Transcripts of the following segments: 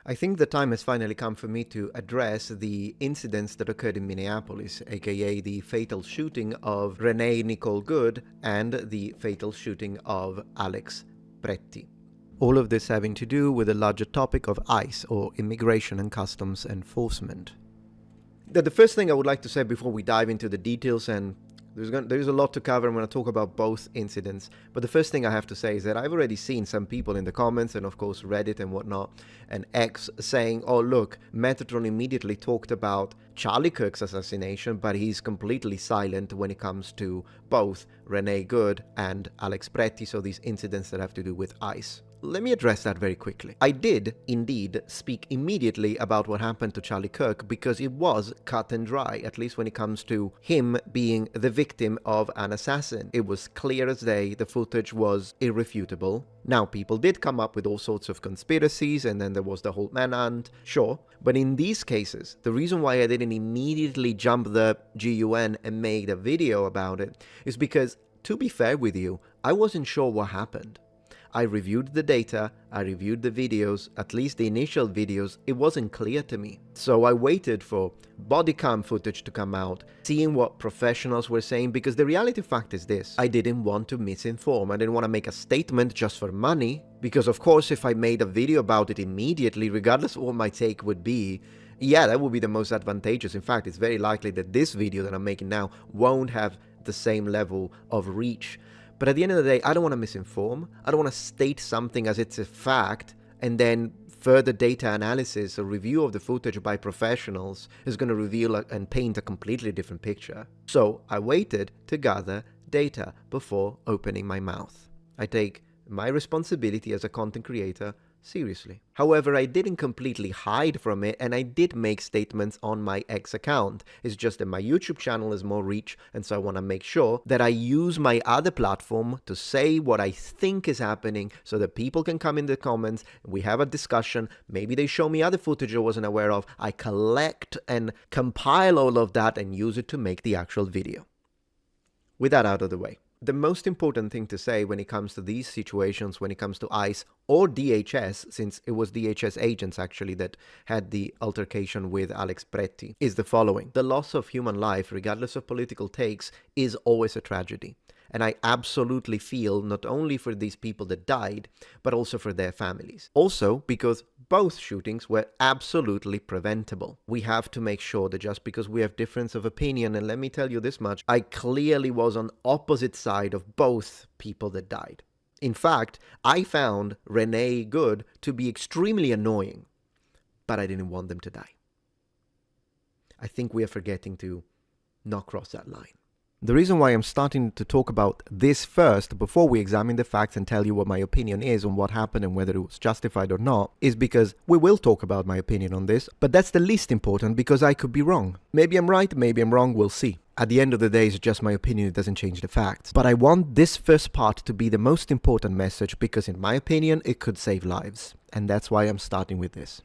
I think the time has finally come for me to address the incidents that occurred in Minneapolis, aka the fatal shooting of Renee Nicole Good and the fatal shooting of Alex Pretti. All of this having to do with the larger topic of ICE, or Immigration and Customs Enforcement. The first thing I would like to say before we dive into the details, and there's a lot to cover. I'm going to talk about both incidents. But the first thing I have to say is that I've already seen some people in the comments and, of course, Reddit and whatnot, and X saying, oh, look, Metatron immediately talked about Charlie Kirk's assassination, but he's completely silent when it comes to both Renee Good and Alex Pretti, so these incidents that have to do with ICE. Let me address that very quickly. I did, indeed, speak immediately about what happened to Charlie Kirk because it was cut and dry, at least when it comes to him being the victim of an assassin. It was clear as day, the footage was irrefutable. Now, people did come up with all sorts of conspiracies, and then there was the whole manhunt, sure. But in these cases, the reason why I didn't immediately jump the GUN and make a video about it is because, to be fair with you, I wasn't sure what happened. I reviewed the data, I reviewed the videos, at least the initial videos, it wasn't clear to me. So I waited for body cam footage to come out, seeing what professionals were saying, because the reality fact is this: I didn't want to misinform, I didn't want to make a statement just for money, because of course if I made a video about it immediately, regardless of what my take would be, yeah, that would be the most advantageous. In fact, it's very likely that this video that I'm making now won't have the same level of reach. But at the end of the day, I don't want to misinform. I don't want to state something as it's a fact, and then further data analysis or review of the footage by professionals is going to reveal and paint a completely different picture. So I waited to gather data before opening my mouth. I take my responsibility as a content creator seriously. However, I didn't completely hide from it, and I did make statements on my X account. It's just that my YouTube channel has more reach, and so I want to make sure that I use my other platform to say what I think is happening so that people can come in the comments, we have a discussion, maybe they show me other footage I wasn't aware of, I collect and compile all of that and use it to make the actual video. With that out of the way, the most important thing to say when it comes to these situations, when it comes to ICE or DHS, since it was DHS agents actually that had the altercation with Alex Pretti, is the following. The loss of human life, regardless of political takes, is always a tragedy. And I absolutely feel not only for these people that died, but also for their families. Also, because both shootings were absolutely preventable. We have to make sure that just because we have difference of opinion, and let me tell you this much, I clearly was on opposite side of both people that died. In fact, I found Renee Good to be extremely annoying, but I didn't want them to die. I think we are forgetting to not cross that line. The reason why I'm starting to talk about this first, before we examine the facts and tell you what my opinion is on what happened and whether it was justified or not, is because we will talk about my opinion on this, but that's the least important because I could be wrong. Maybe I'm right, maybe I'm wrong, we'll see. At the end of the day, it's just my opinion, it doesn't change the facts. But I want this first part to be the most important message because in my opinion, it could save lives. And that's why I'm starting with this.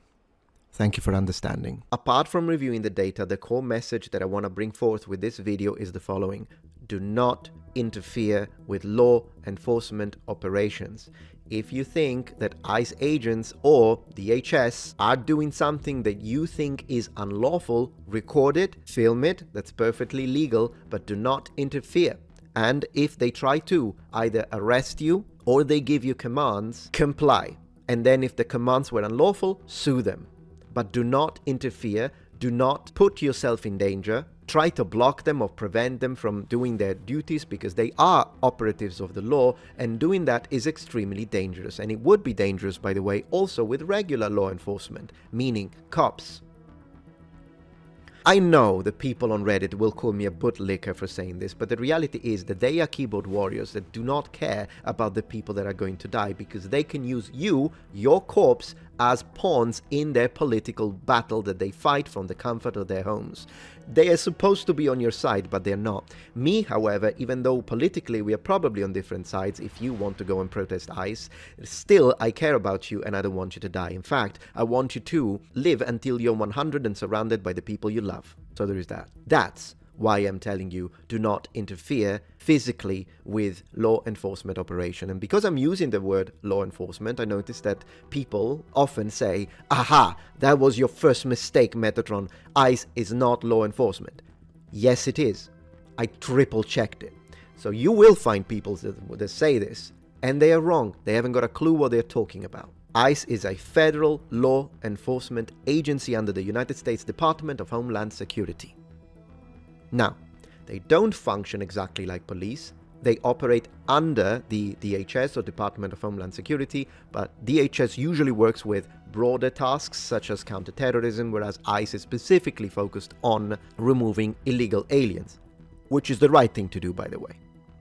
Thank you for understanding. Apart from reviewing the data, the core message that I want to bring forth with this video is the following. Do not interfere with law enforcement operations. If you think that ICE agents or DHS are doing something that you think is unlawful, record it, film it, that's perfectly legal, but do not interfere. And if they try to either arrest you or they give you commands, comply. And then if the commands were unlawful, sue them. But do not interfere, do not put yourself in danger, try to block them or prevent them from doing their duties because they are operatives of the law, and doing that is extremely dangerous. And it would be dangerous, by the way, also with regular law enforcement, meaning cops. I know the people on Reddit will call me a bootlicker for saying this, but the reality is that they are keyboard warriors that do not care about the people that are going to die because they can use you, your corpse, as pawns in their political battle that they fight from the comfort of their homes. They are supposed to be on your side, but they're not. Me, however, even though politically we are probably on different sides, if you want to go and protest ICE, still I care about you and I don't want you to die. In fact, I want you to live until you're 100 and surrounded by the people you love. So there is that. That's why I'm telling you do not interfere physically with law enforcement operation. And because I'm using the word law enforcement, I noticed that people often say, aha, that was your first mistake, Metatron. ICE is not law enforcement. Yes, it is. I triple checked it. So you will find people that say this, and they are wrong. They haven't got a clue what they're talking about. ICE is a federal law enforcement agency under the United States Department of Homeland Security. Now, they don't function exactly like police. They operate under the DHS, or Department of Homeland Security, but DHS usually works with broader tasks such as counterterrorism, whereas ICE is specifically focused on removing illegal aliens, which is the right thing to do, by the way.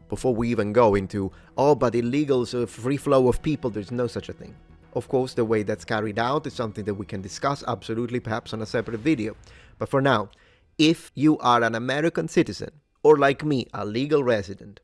Before we even go into, oh, but illegals, a free flow of people, there's no such a thing. Of course, the way that's carried out is something that we can discuss, absolutely, perhaps on a separate video. But for now, if you are an American citizen, or like me, a legal resident,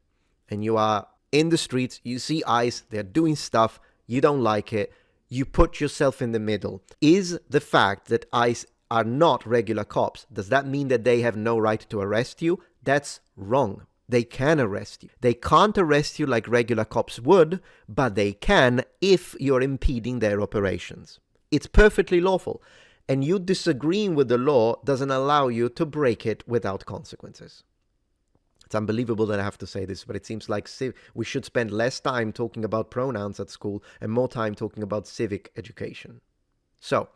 and you are in the streets, you see ICE, they're doing stuff, you don't like it, you put yourself in the middle. Is the fact that ICE are not regular cops, does that mean that they have no right to arrest you? That's wrong. They can arrest you. They can't arrest you like regular cops would, but they can if you're impeding their operations. It's perfectly lawful, and you disagreeing with the law doesn't allow you to break it without consequences. It's unbelievable that I have to say this, but it seems like we should spend less time talking about pronouns at school and more time talking about civic education. So,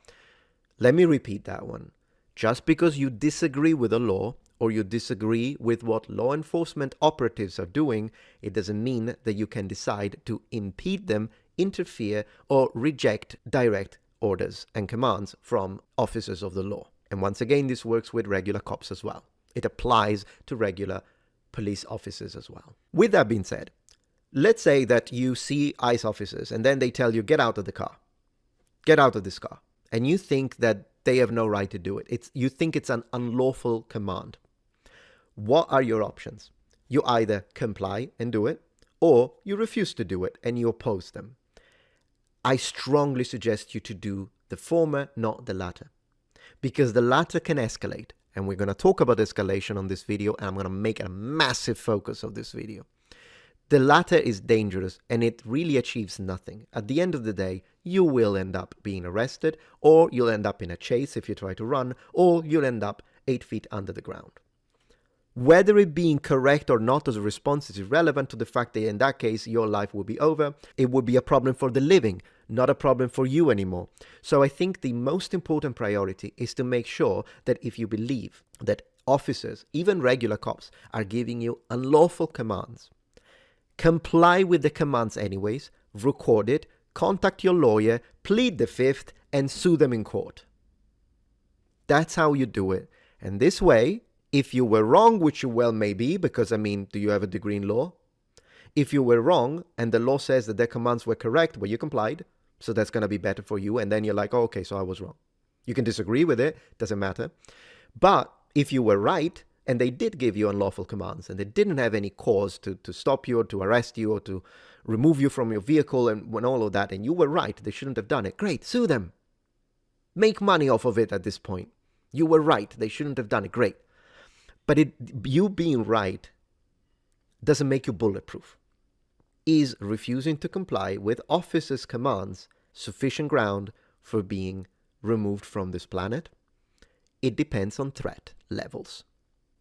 let me repeat that one. Just because you disagree with the law, or you disagree with what law enforcement operatives are doing, it doesn't mean that you can decide to impede them, interfere, or reject direct orders and commands from officers of the law. And once again, this works with regular cops as well. It applies to regular police officers as well. With that being said, let's say that you see ICE officers and then they tell you, get out of the car. Get out of this car. And you think that they have no right to do it. You think it's an unlawful command. What are your options? You either comply and do it, or you refuse to do it and you oppose them. I strongly suggest you to do the former, not the latter, because the latter can escalate. And we're going to talk about escalation on this video, and I'm going to make a massive focus of this video. The latter is dangerous, and it really achieves nothing. At the end of the day, you will end up being arrested, or you'll end up in a chase if you try to run, or you'll end up 8 feet under the ground. Whether it being correct or not as a response is irrelevant to the fact that in that case, your life will be over. It would be a problem for the living, not a problem for you anymore. So I think the most important priority is to make sure that if you believe that officers, even regular cops, are giving you unlawful commands, comply with the commands anyways, record it, contact your lawyer, plead the fifth, and sue them in court. That's how you do it. And this way, if you were wrong, which you well may be, because do you have a degree in law? If you were wrong and the law says that their commands were correct, well, you complied, so that's going to be better for you. And then you're like, oh, okay, so I was wrong. You can disagree with it, doesn't matter. But if you were right and they did give you unlawful commands and they didn't have any cause to stop you or to arrest you or to remove you from your vehicle and when all of that, and you were right, they shouldn't have done it, great, sue them. Make money off of it at this point. You were right, they shouldn't have done it, great. But you being right doesn't make you bulletproof. Is refusing to comply with officers' commands sufficient ground for being removed from this planet? It depends on threat levels.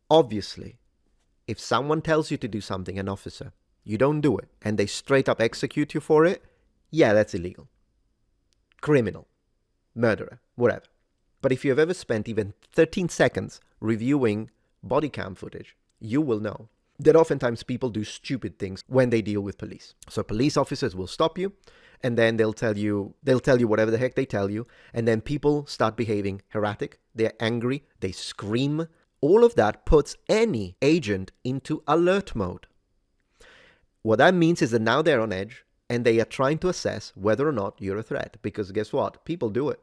Obviously, if someone tells you to do something, an officer, you don't do it, and they straight up execute you for it, yeah, that's illegal. Criminal, murderer, whatever. But if you've ever spent even 13 seconds reviewing body cam footage, you will know that oftentimes people do stupid things when they deal with police. So police officers will stop you, and then they'll tell you whatever the heck they tell you, and then people start behaving erratic, they're angry, they scream. All of that puts any agent into alert mode. What that means is that now they're on edge, and they are trying to assess whether or not you're a threat, because guess what? People do it.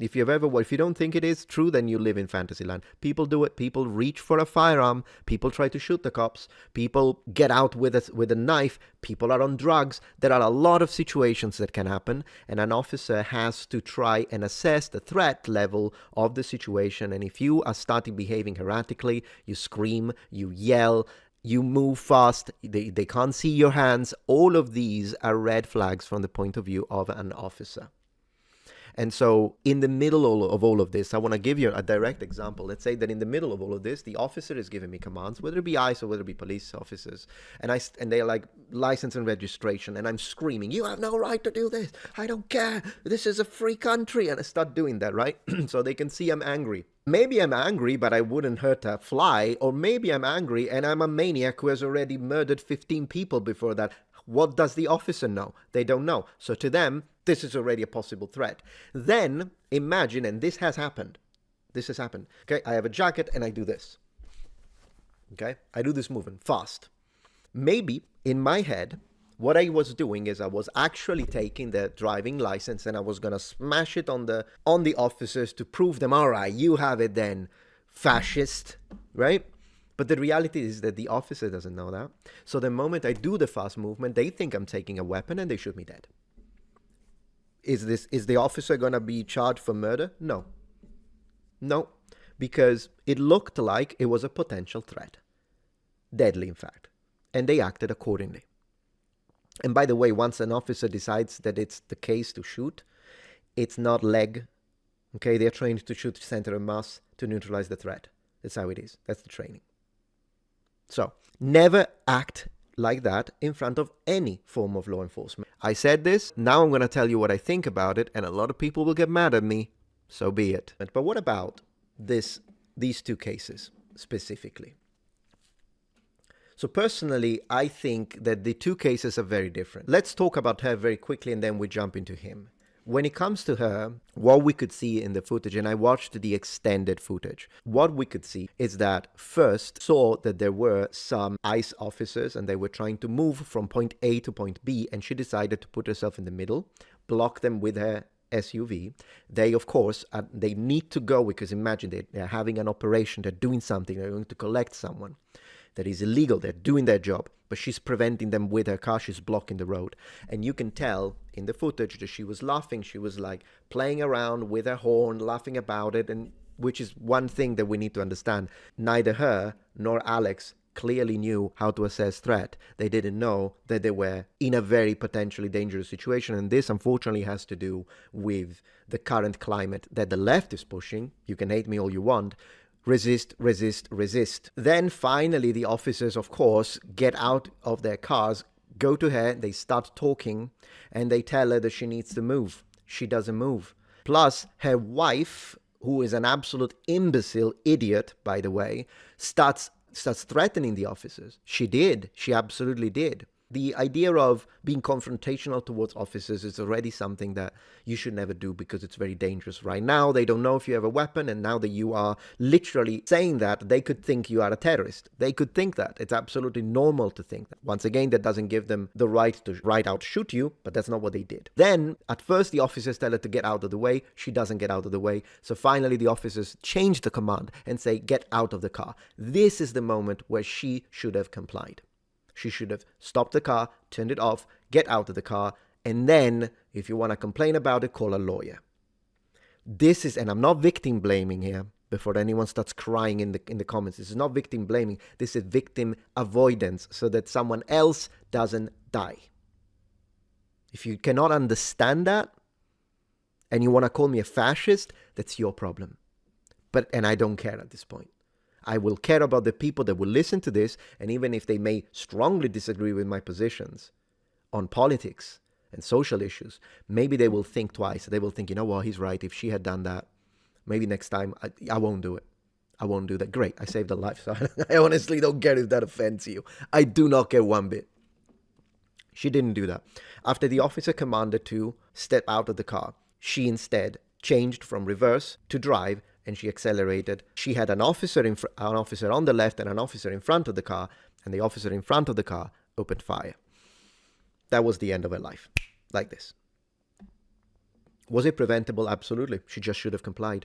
If you don't think it is true, then you live in fantasy land. People do it. People reach for a firearm. People try to shoot the cops. People get out with a knife. People are on drugs. There are a lot of situations that can happen, and an officer has to try and assess the threat level of the situation. And if you are starting behaving erratically, you scream, you yell, you move fast, they can't see your hands, all of these are red flags from the point of view of an officer. And so in the middle of all of this, I want to give you a direct example. Let's say that in the middle of all of this, the officer is giving me commands, whether it be ICE or whether it be police officers, and they're like license and registration, and I'm screaming, "You have no right to do this. I don't care. This is a free country." And I start doing that, right? So they can see I'm angry. Maybe I'm angry, but I wouldn't hurt a fly. Or maybe I'm angry and I'm a maniac who has already murdered 15 people before that. What does the officer know? They don't know. So to them, this is already a possible threat. Then imagine, and this has happened. This has happened. Okay, I have a jacket and I do this. Okay, I do this movement fast. Maybe in my head, what I was doing is I was actually taking the driving license and I was going to smash it on the officers to prove them, all right, you have it then, fascist, right? But the reality is that the officer doesn't know that. So the moment I do the fast movement, they think I'm taking a weapon and they shoot me dead. Is the officer going to be charged for murder? No. No, because it looked like it was a potential threat. Deadly, in fact. And they acted accordingly. And by the way, once an officer decides that it's the case to shoot, it's not leg. Okay, they're trained to shoot center of mass to neutralize the threat. That's how it is. That's the training. So, never act like that in front of any form of law enforcement. I said this, now I'm going to tell you what I think about it, and a lot of people will get mad at me, so be it. But what about these two cases specifically? So personally, I think that the two cases are very different. Let's talk about her very quickly and then we jump into him. When it comes to her, what we could see in the footage, and I watched the extended footage, what we could see is that first saw that there were some ICE officers and they were trying to move from point A to point B, and she decided to put herself in the middle, block them with her SUV. They, of course, they need to go because imagine they're having an operation, they're doing something, they're going to collect someone. That is illegal, they're doing their job, but she's preventing them with her car, she's blocking the road. And you can tell in the footage that she was laughing, she was like playing around with her horn, laughing about it, and which is one thing that we need to understand. Neither her nor Alex clearly knew how to assess threat. They didn't know that they were in a very potentially dangerous situation, and this unfortunately has to do with the current climate that the left is pushing. You can hate me all you want. Resist, resist, resist. Then finally the officers, of course, get out of their cars, go to her, they start talking, and they tell her that she needs to move. She doesn't move. Plus, her wife, who is an absolute imbecile idiot, by the way, starts threatening the officers. She did. She absolutely did. The idea of being confrontational towards officers is already something that you should never do because it's very dangerous. Right now, they don't know if you have a weapon, and now that you are literally saying that, they could think you are a terrorist. They could think that. It's absolutely normal to think that. Once again, that doesn't give them the right to right out shoot you, but that's not what they did. Then, at first, the officers tell her to get out of the way. She doesn't get out of the way. So finally, the officers change the command and say, get out of the car. This is the moment where she should have complied. She should have stopped the car, turned it off, get out of the car, and then, if you want to complain about it, call a lawyer. This is, and I'm not victim blaming here, before anyone starts crying in the comments. This is not victim blaming. This is victim avoidance, so that someone else doesn't die. If you cannot understand that, and you want to call me a fascist, that's your problem. And I don't care at this point. I will care about the people that will listen to this, and even if they may strongly disagree with my positions on politics and social issues, maybe they will think twice. They will think, you know what, he's right. If she had done that, maybe next time I won't do it. I won't do that. Great, I saved a life. So I honestly don't care if that offends you. I do not care one bit. She didn't do that. After the officer commanded to step out of the car, she instead changed from reverse to drive, and she accelerated. She had an officer on the left and an officer in front of the car, and the officer in front of the car opened fire. That was the end of her life, like this. Was it preventable? Absolutely. She just should have complied.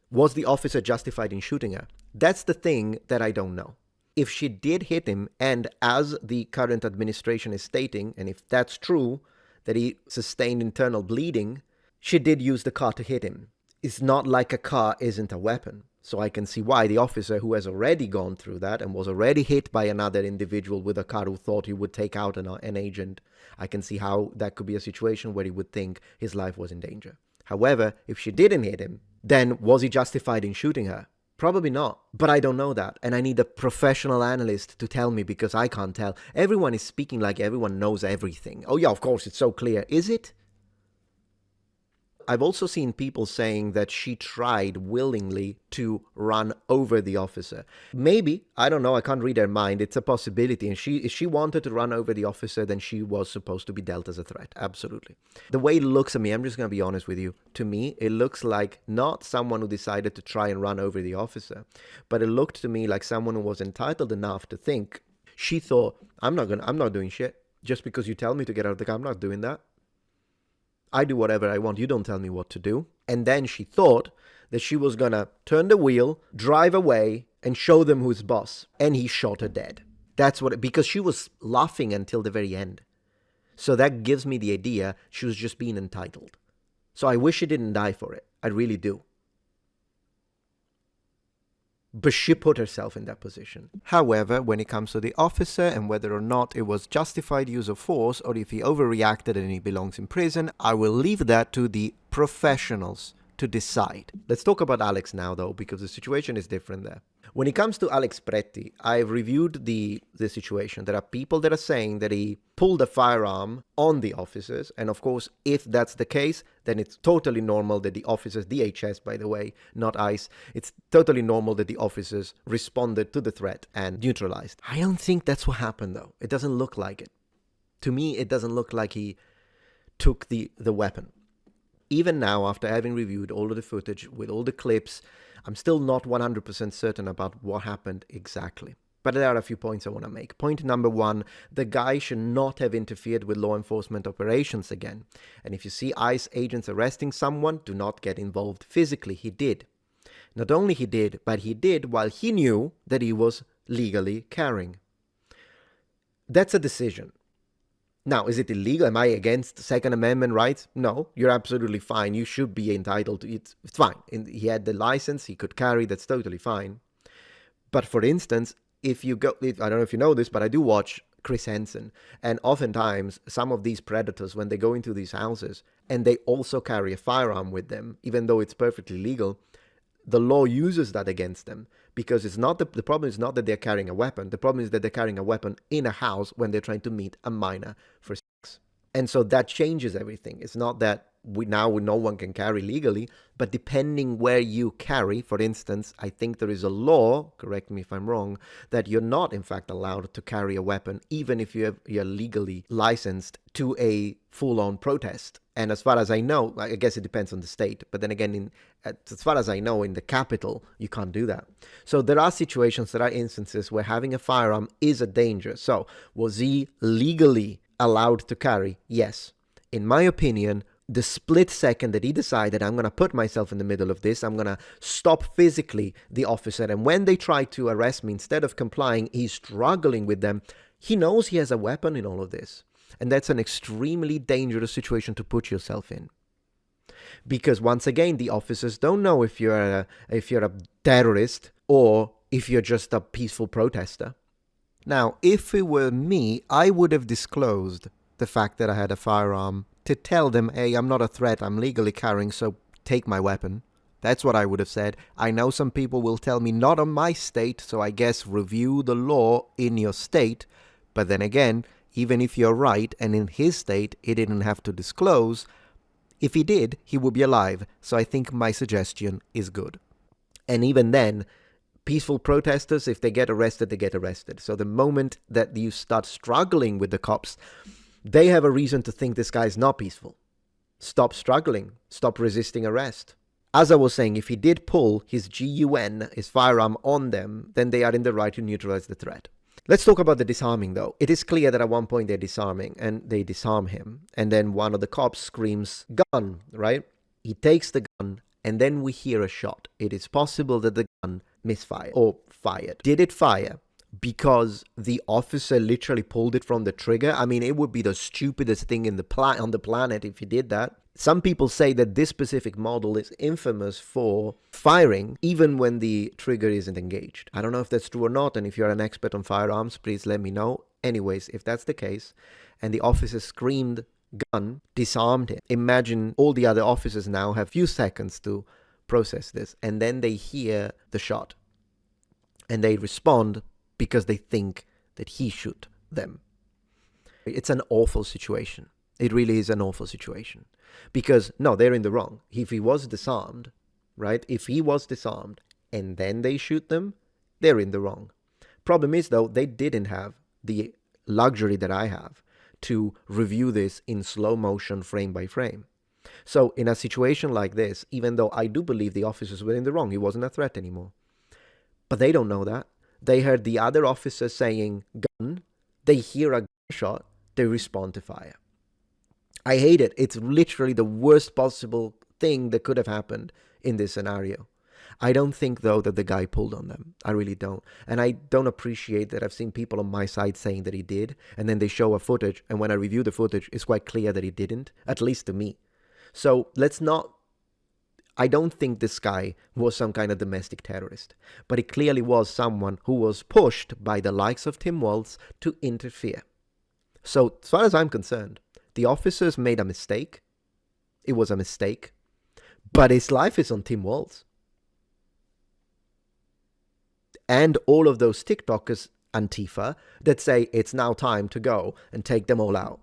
Was the officer justified in shooting her? That's the thing that I don't know. If she did hit him, and as the current administration is stating, and if that's true, that he sustained internal bleeding, she did use the car to hit him. It's not like a car isn't a weapon. So I can see why the officer, who has already gone through that and was already hit by another individual with a car who thought he would take out an agent, I can see how that could be a situation where he would think his life was in danger. However, if she didn't hit him, then was he justified in shooting her? Probably not, but I don't know that, and I need a professional analyst to tell me because I can't tell. Everyone is speaking like everyone knows everything. Oh yeah, of course, it's so clear. Is it? I've also seen people saying that she tried willingly to run over the officer. Maybe, I don't know, I can't read her mind, it's a possibility. And if she wanted to run over the officer, then she was supposed to be dealt as a threat, absolutely. The way it looks at me, I'm just going to be honest with you, to me, it looks like not someone who decided to try and run over the officer, but it looked to me like someone who was entitled enough to think, she thought, I'm not doing shit. Just because you tell me to get out of the car, I'm not doing that. I do whatever I want. You don't tell me what to do. And then she thought that she was going to turn the wheel, drive away, and show them who's boss. And he shot her dead. That's what, because she was laughing until the very end. So that gives me the idea she was just being entitled. So I wish she didn't die for it. I really do. But she put herself in that position. However, when it comes to the officer and whether or not it was justified use of force or if he overreacted and he belongs in prison, I will leave that to the professionals to decide. Let's talk about Alex now, though, because the situation is different there. When it comes to Alex Pretti, I've reviewed the situation. There are people that are saying that he pulled a firearm on the officers. And of course, if that's the case, then it's totally normal that the officers, DHS, by the way, not ICE, it's totally normal that the officers responded to the threat and neutralized. I don't think that's what happened, though. It doesn't look like it. To me, it doesn't look like he took the weapon. Even now, after having reviewed all of the footage with all the clips, I'm still not 100% certain about what happened exactly. But there are a few points I want to make. Point number one, the guy should not have interfered with law enforcement operations again. And if you see ICE agents arresting someone, do not get involved physically. He did. Not only he did, but he did while he knew that he was legally carrying. That's a decision. Now, is it illegal? Am I against Second Amendment rights? No, you're absolutely fine. You should be entitled to it. It's fine. He had the license. He could carry. That's totally fine. But for instance, if you go, I don't know if you know this, but I do watch Chris Hansen. And oftentimes, some of these predators, when they go into these houses and they also carry a firearm with them, even though it's perfectly legal, the law uses that against them because it's not the problem is not that they're carrying a weapon. The problem is that they're carrying a weapon in a house when they're trying to meet a minor for sex. And so that changes everything. It's not that no one can carry legally, but depending where you carry, for instance, I think there is a law, correct me if I'm wrong, that you're not in fact allowed to carry a weapon, even if you're legally licensed to a full-on protest. And as far as I know, I guess it depends on the state, but then again, as far as I know, in the capital, you can't do that. So there are situations, there are instances where having a firearm is a danger. So was he legally allowed to carry? Yes. In my opinion, the split second that he decided, I'm going to put myself in the middle of this, I'm going to stop physically the officer, and when they try to arrest me, instead of complying, he's struggling with them. He knows he has a weapon in all of this. And that's an extremely dangerous situation to put yourself in. Because once again, the officers don't know if you're a terrorist or if you're just a peaceful protester. Now, if it were me, I would have disclosed the fact that I had a firearm to tell them, hey, I'm not a threat, I'm legally carrying, so take my weapon. That's what I would have said. I know some people will tell me not on my state, so I guess review the law in your state. But then again, even if you're right, and in his state, he didn't have to disclose, if he did, he would be alive. So I think my suggestion is good. And even then, peaceful protesters, if they get arrested, they get arrested. So the moment that you start struggling with the cops, they have a reason to think this guy is not peaceful. Stop struggling. Stop resisting arrest. As I was saying, if he did pull his gun, his firearm on them, then they are in the right to neutralize the threat. Let's talk about the disarming, though. It is clear that at one point they're disarming, and they disarm him. And then one of the cops screams, "Gun," right? He takes the gun, and then we hear a shot. It is possible that the gun misfired or fired. Did it fire because the officer literally pulled it from the trigger? I mean, it would be the stupidest thing in on the planet if he did that. Some people say that this specific model is infamous for firing even when the trigger isn't engaged. I don't know if that's true or not, and if you're an expert on firearms, please let me know. Anyways, if that's the case, and the officer screamed gun, disarmed him, imagine all the other officers now have few seconds to process this, and then they hear the shot, and they respond because they think that he shoot them. It's an awful situation. It really is an awful situation. Because, no, they're in the wrong. If he was disarmed, right? If he was disarmed and then they shoot them, they're in the wrong. Problem is, though, they didn't have the luxury that I have to review this in slow motion, frame by frame. So in a situation like this, even though I do believe the officers were in the wrong, he wasn't a threat anymore. But they don't know that. They heard the other officer saying gun, they hear a gunshot, they respond to fire. I hate it. It's literally the worst possible thing that could have happened in this scenario. I don't think, though, that the guy pulled on them. I really don't. And I don't appreciate that I've seen people on my side saying that he did, and then they show a footage, and when I review the footage, it's quite clear that he didn't, at least to me. So let's not... I don't think this guy was some kind of domestic terrorist, but he clearly was someone who was pushed by the likes of Tim Walz to interfere. So as far as I'm concerned, the officers made a mistake. It was a mistake. But his life is on Tim Walz. And all of those TikTokers, Antifa, that say it's now time to go and take them all out.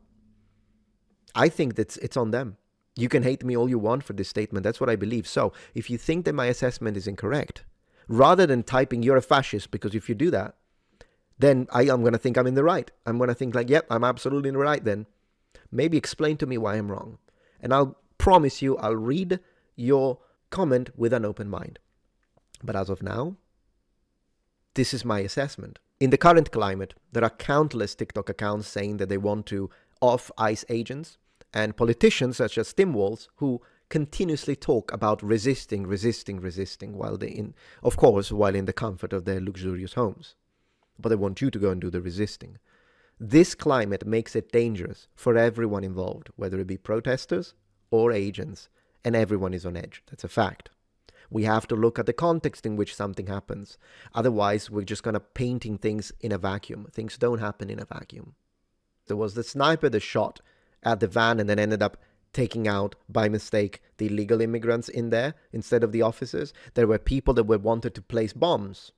I think that it's on them. You can hate me all you want for this statement. That's what I believe. So if you think that my assessment is incorrect, rather than typing you're a fascist, because if you do that, then I'm going to think I'm in the right. I'm going to think like, yep, I'm absolutely in the right then. Maybe explain to me why I'm wrong. And I'll promise you I'll read your comment with an open mind. But as of now, this is my assessment. In the current climate, there are countless TikTok accounts saying that they want to off ICE agents, and politicians such as Tim Walz who continuously talk about resisting while while in the comfort of their luxurious homes. But they want you to go and do the resisting. This climate makes it dangerous for everyone involved, whether it be protesters or agents, and everyone is on edge. That's a fact. We have to look at the context in which something happens. Otherwise, we're just going to painting things in a vacuum. Things don't happen in a vacuum. There was the sniper that shot at the van and then ended up taking out, by mistake, the illegal immigrants in there instead of the officers. There were people that were wanted to place bombs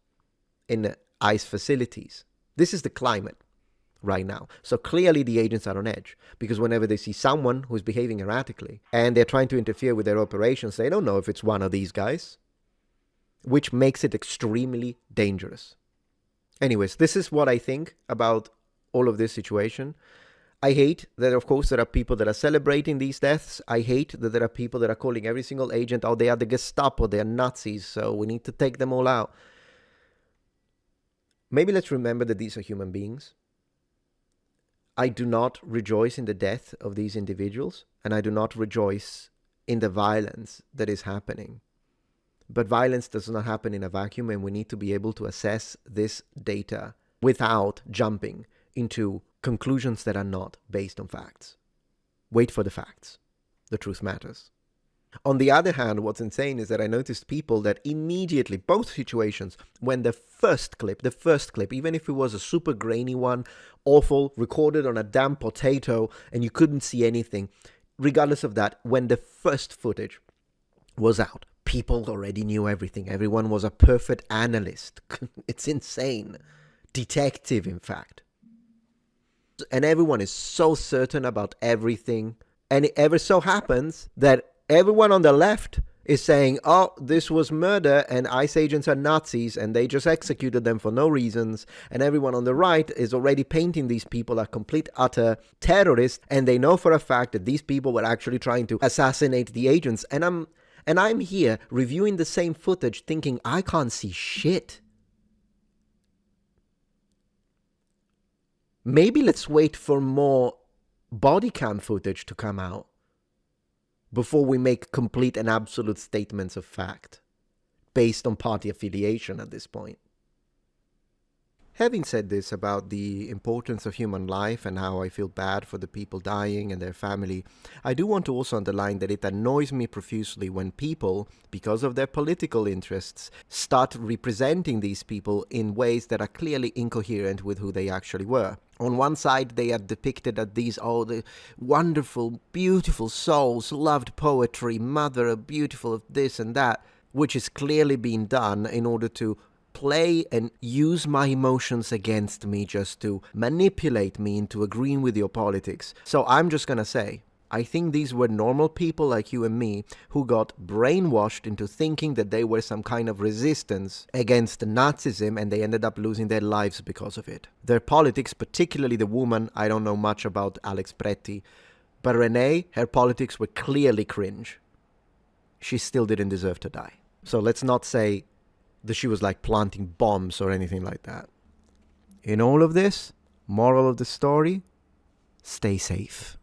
in ICE facilities. This is the climate right now. So clearly the agents are on edge, because whenever they see someone who's behaving erratically and they're trying to interfere with their operations, they don't know if it's one of these guys, which makes it extremely dangerous. Anyways, this is what I think about all of this situation. I hate that, of course, there are people that are celebrating these deaths. I hate that there are people that are calling every single agent, oh, they are the Gestapo, they are Nazis, so we need to take them all out. Maybe let's remember that these are human beings. I do not rejoice in the death of these individuals, and I do not rejoice in the violence that is happening. But violence does not happen in a vacuum, and we need to be able to assess this data without jumping into conclusions that are not based on facts. Wait for the facts. The truth matters. On the other hand, what's insane is that I noticed people that immediately, both situations, when the first clip, even if it was a super grainy one, awful, recorded on a damn potato, and you couldn't see anything, regardless of that, when the first footage was out, people already knew everything. Everyone was a perfect analyst. It's insane. Detective, in fact. And everyone is so certain about everything. And it ever so happens that everyone on the left is saying, oh, this was murder and ICE agents are Nazis and they just executed them for no reasons. And everyone on the right is already painting these people as complete, utter terrorists. And they know for a fact that these people were actually trying to assassinate the agents. And I'm here reviewing the same footage thinking, I can't see shit. Maybe let's wait for more body cam footage to come out before we make complete and absolute statements of fact based on party affiliation at this point. Having said this about the importance of human life and how I feel bad for the people dying and their family, I do want to also underline that it annoys me profusely when people, because of their political interests, start representing these people in ways that are clearly incoherent with who they actually were. On one side, they are depicted as these, the wonderful, beautiful souls, loved poetry, mother, beautiful of this and that, which is clearly being done in order to play and use my emotions against me, just to manipulate me into agreeing with your politics. So I'm just gonna say, I think these were normal people like you and me who got brainwashed into thinking that they were some kind of resistance against Nazism, and they ended up losing their lives because of it. Their politics, particularly the woman, I don't know much about Alex Pretti, but Renee, her politics were clearly cringe. She still didn't deserve to die. So let's not say that she was like planting bombs or anything like that. In all of this, moral of the story, stay safe.